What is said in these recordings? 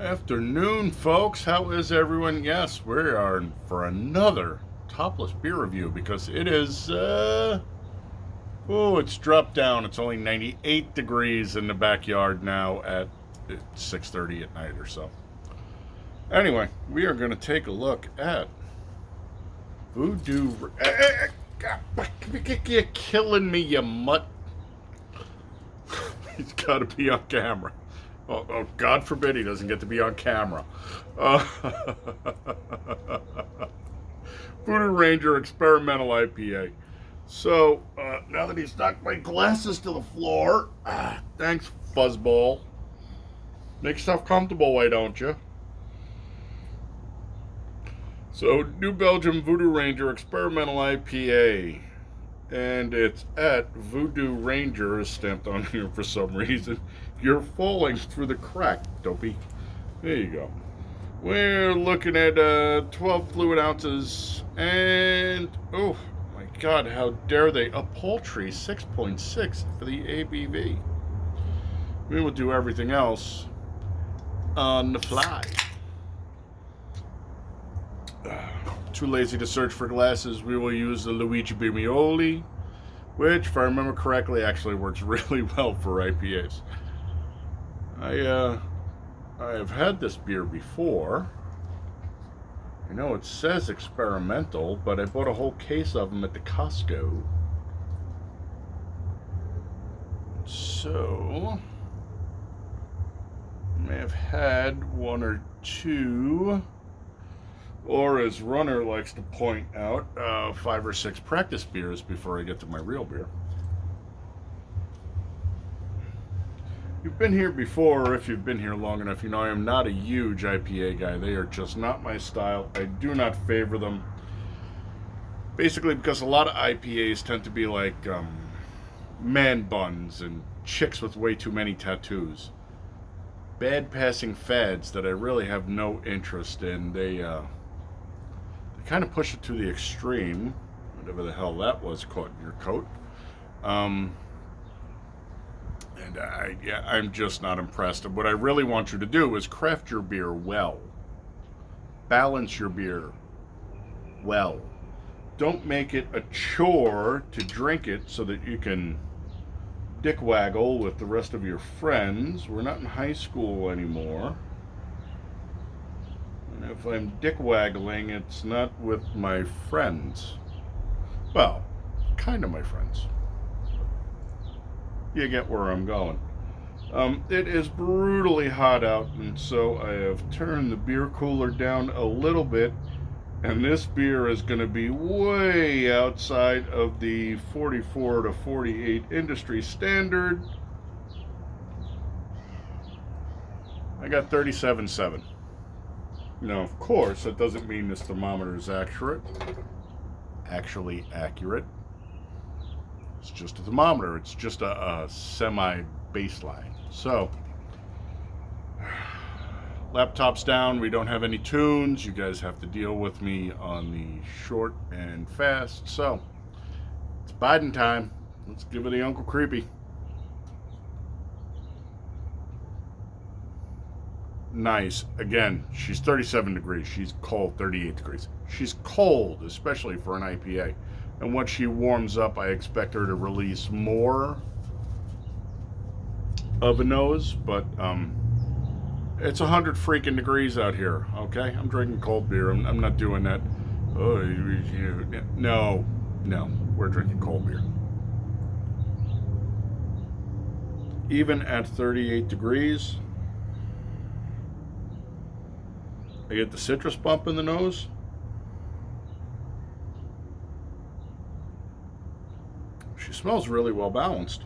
Afternoon, folks. How is everyone? Yes, we are in for another topless beer review because it is, it's dropped down. It's only 98 degrees in the backyard now at 6:30 at night or so. Anyway, we are going to take a look at Voodoo. You're killing me, you mutt. He's got to be on camera. Oh, God forbid he doesn't get to be on camera. Voodoo Ranger Experimental IPA. So, now that he's knocked my glasses to the floor, thanks, fuzzball. Make yourself comfortable, why don't you? So, New Belgium Voodoo Ranger Experimental IPA. And it's at Voodoo Ranger is stamped on here for some reason. You're falling through the crack, dopey. There you go. We're looking at 12 fluid ounces, and oh my God, how dare they? A paltry 6.6 for the ABV. We will do everything else on the fly. Too lazy to search for glasses. We will use the Luigi Bimioli, which, if I remember correctly, actually works really well for IPAs. I have had this beer before. I know it says experimental, but I bought a whole case of them at the Costco. So, I may have had one or two, or as Runner likes to point out, 5 or 6 practice beers before I get to my real beer. You've been here before, or if you've been here long enough, you know I am not a huge IPA guy. They are just not my style. I do not favor them. Basically because a lot of IPAs tend to be like man buns and chicks with way too many tattoos. Bad passing fads that I really have no interest in. They kind of push it to the extreme, whatever the hell that was caught in your coat. And I'm just not impressed. What I really want you to do is craft your beer well. Balance your beer well. Don't make it a chore to drink it so that you can dick waggle with the rest of your friends. We're not in high school anymore. And if I'm dick waggling, it's not with my friends. Well, kind of my friends. You get where I'm going. It is brutally hot out, and so I have turned the beer cooler down a little bit, and this beer is going to be way outside of the 44 to 48 industry standard. I got 37.7. Now, of course, that doesn't mean this thermometer is actually accurate. It's just a thermometer. It's just a semi-baseline. So, laptop's down. We don't have any tunes. You guys have to deal with me on the short and fast. So, it's Biden time. Let's give it the Uncle Creepy. Nice. Again, she's 37 degrees. She's cold, 38 degrees. She's cold, especially for an IPA. And once she warms up, I expect her to release more of a nose, but it's 100 freaking degrees out here, okay? I'm drinking cold beer. I'm not doing that. Oh, no, we're drinking cold beer. Even at 38 degrees, I get the citrus bump in the nose. She smells really well balanced.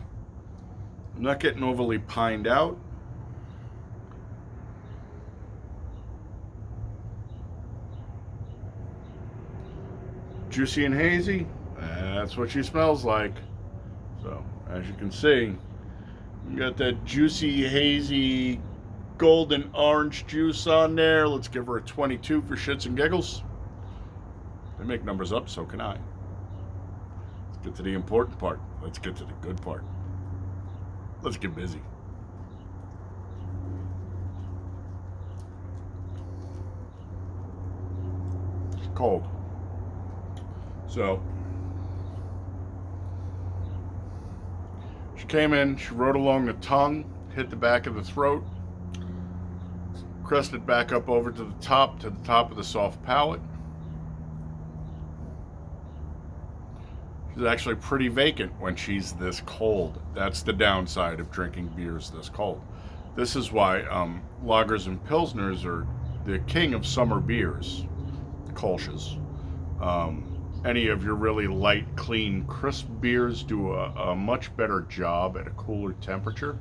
I'm not getting overly pined out. Juicy and hazy, that's what she smells like. So, as you can see, you got that juicy, hazy, golden orange juice on there. Let's give her a 22 for shits and giggles. They make numbers up, so can I. Let's get to the important part. Let's get to the good part. Let's get busy. cold. So she came in, she rode along the tongue, hit the back of the throat, crested back up over to the top of the soft palate. She's actually pretty vacant when she's this cold. That's the downside of drinking beers this cold. This is why lagers and pilsners are the king of summer beers, kolsches. Any of your really light, clean, crisp beers do a much better job at a cooler temperature.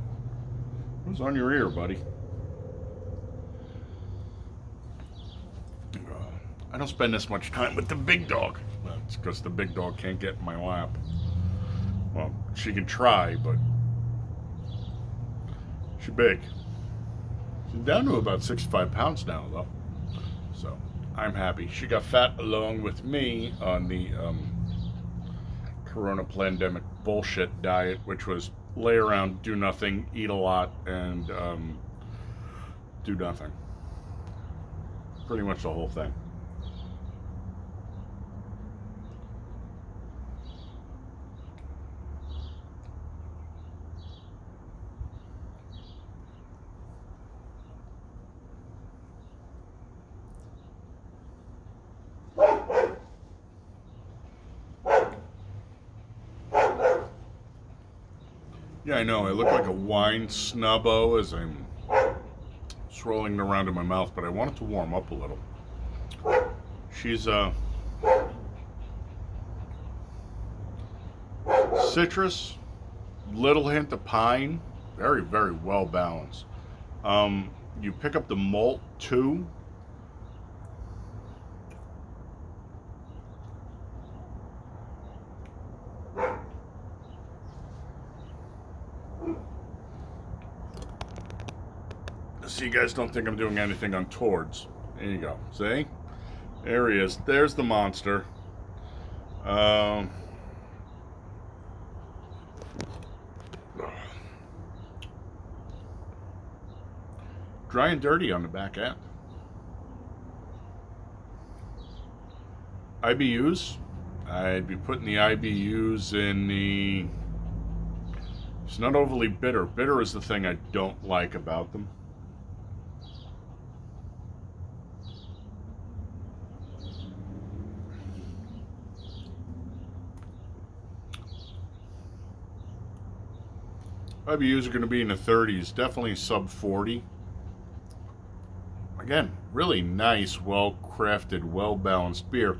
Who's on your ear, buddy? I don't spend this much time with the big dog. That's because the big dog can't get in my lap. Well, she can try, but she's big. She's down to about 65 pounds now, though. So I'm happy. She got fat along with me on the Corona pandemic bullshit diet, which was lay around, do nothing, eat a lot, and do nothing. Pretty much the whole thing. Yeah, I know. I look like a wine snubbo as I'm swirling it around in my mouth, but I want it to warm up a little. She's citrus, little hint of pine, very, very well balanced. You pick up the malt too. So you guys don't think I'm doing anything untowards. There you go. See? There he is. There's the monster. Dry and dirty on the back end. IBUs. I'd be putting the IBUs in the... It's not overly bitter. Bitter is the thing I don't like about them. IBUs are going to be in the 30s, definitely sub 40. Again, really nice, well-crafted, well-balanced beer.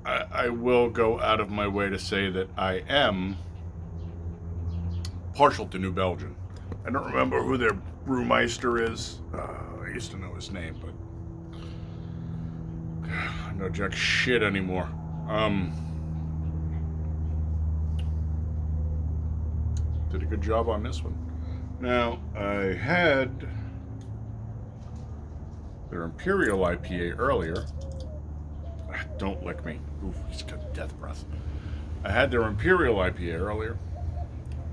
I will go out of my way to say that I am partial to New Belgium. I don't remember who their brewmeister is. I used to know his name, but I know jack shit anymore. Did a good job on this one. Now, I had their Imperial IPA earlier. Don't lick me. Oof, he's got death breath. I had their Imperial IPA earlier.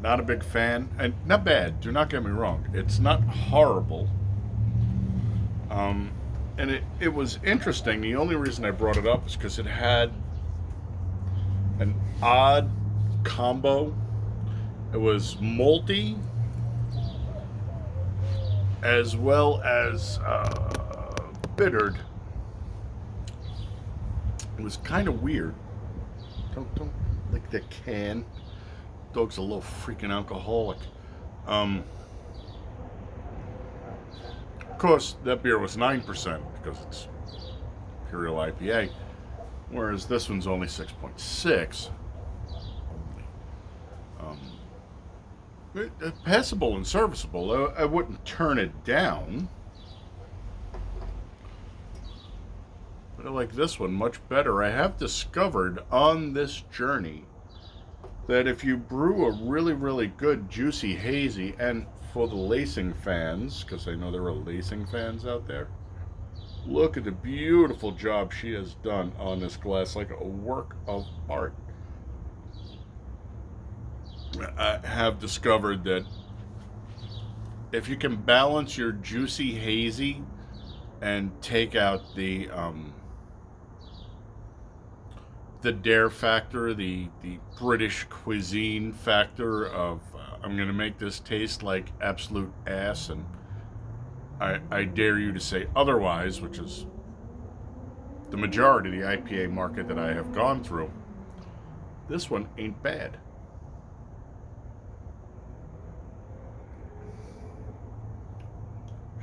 Not a big fan. And not bad, do not get me wrong. It's not horrible. And it was interesting. The only reason I brought it up is because it had an odd combo. It was malty as well as bittered. It was kind of weird. Don't lick the can. Dog's a little freaking alcoholic. Of course, that beer was 9% because it's Imperial IPA, whereas this one's only 6.6. Passable and serviceable. I wouldn't turn it down. But I like this one much better. I have discovered on this journey that if you brew a really, really good juicy hazy, and for the lacing fans, because I know there are lacing fans out there, look at the beautiful job she has done on this glass, like a work of art. I have discovered that if you can balance your juicy hazy and take out the the dare factor, the British cuisine factor of I'm going to make this taste like absolute ass, and I dare you to say otherwise, which is the majority of the IPA market that I have gone through. This one ain't bad.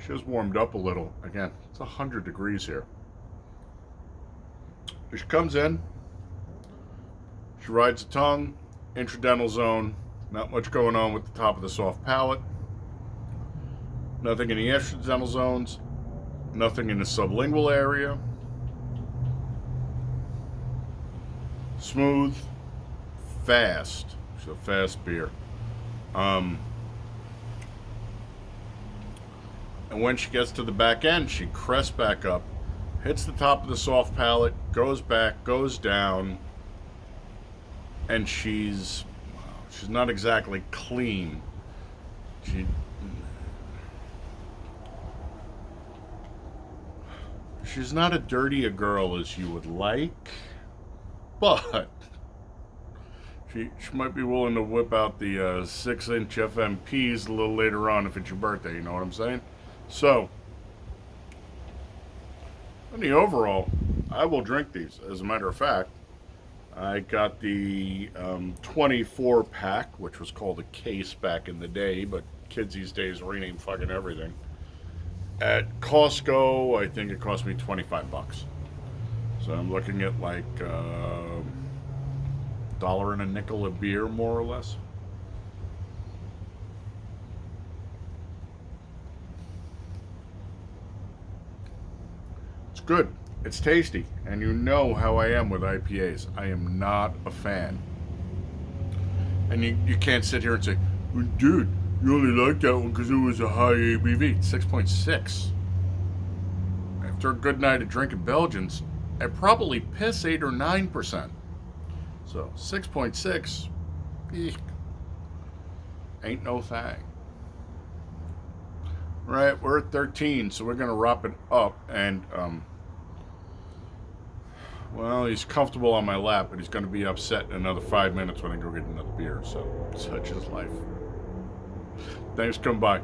She has warmed up a little. Again, it's 100 degrees here. She comes in. She rides the tongue, intra-dental zone. Not much going on with the top of the soft palate. Nothing in the extra-dental zones. Nothing in the sublingual area. Smooth, fast. It's a fast beer. And when she gets to the back end, she crests back up, hits the top of the soft palate, goes back, goes down, and she's not exactly clean. She's not as dirty a girl as you would like, but she might be willing to whip out the 6-inch FMPs a little later on if it's your birthday, you know what I'm saying? So, in the overall, I will drink these. As a matter of fact, I got the 24 pack, which was called a case back in the day, but kids these days rename fucking everything. At Costco, I think it cost me $25. So I'm looking at like $1 and a nickel a beer, more or less. It's good. It's tasty. And you know how I am with IPAs. I am not a fan. And you can't sit here and say, well, dude, you only liked that one because it was a high ABV. 6.6. After a good night of drinking Belgians, I probably piss 8 or 9%. So 6.6, ain't no thing. Right, we're at 13, so we're gonna wrap it up. And well, he's comfortable on my lap, but he's gonna be upset in another 5 minutes when I go get another beer. So such is life. Thanks for coming by,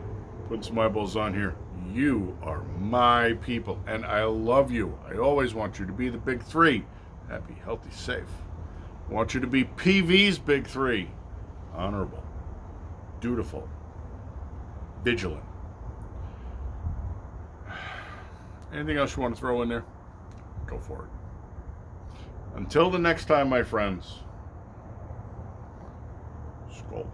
putting some eyeballs on here. You are my people, and I love you. I always want you to be the big three: happy, healthy, safe. I want you to be PV's big three: honorable, dutiful, vigilant. Anything else you want to throw in there? Go for it. Until the next time, my friends. Skål.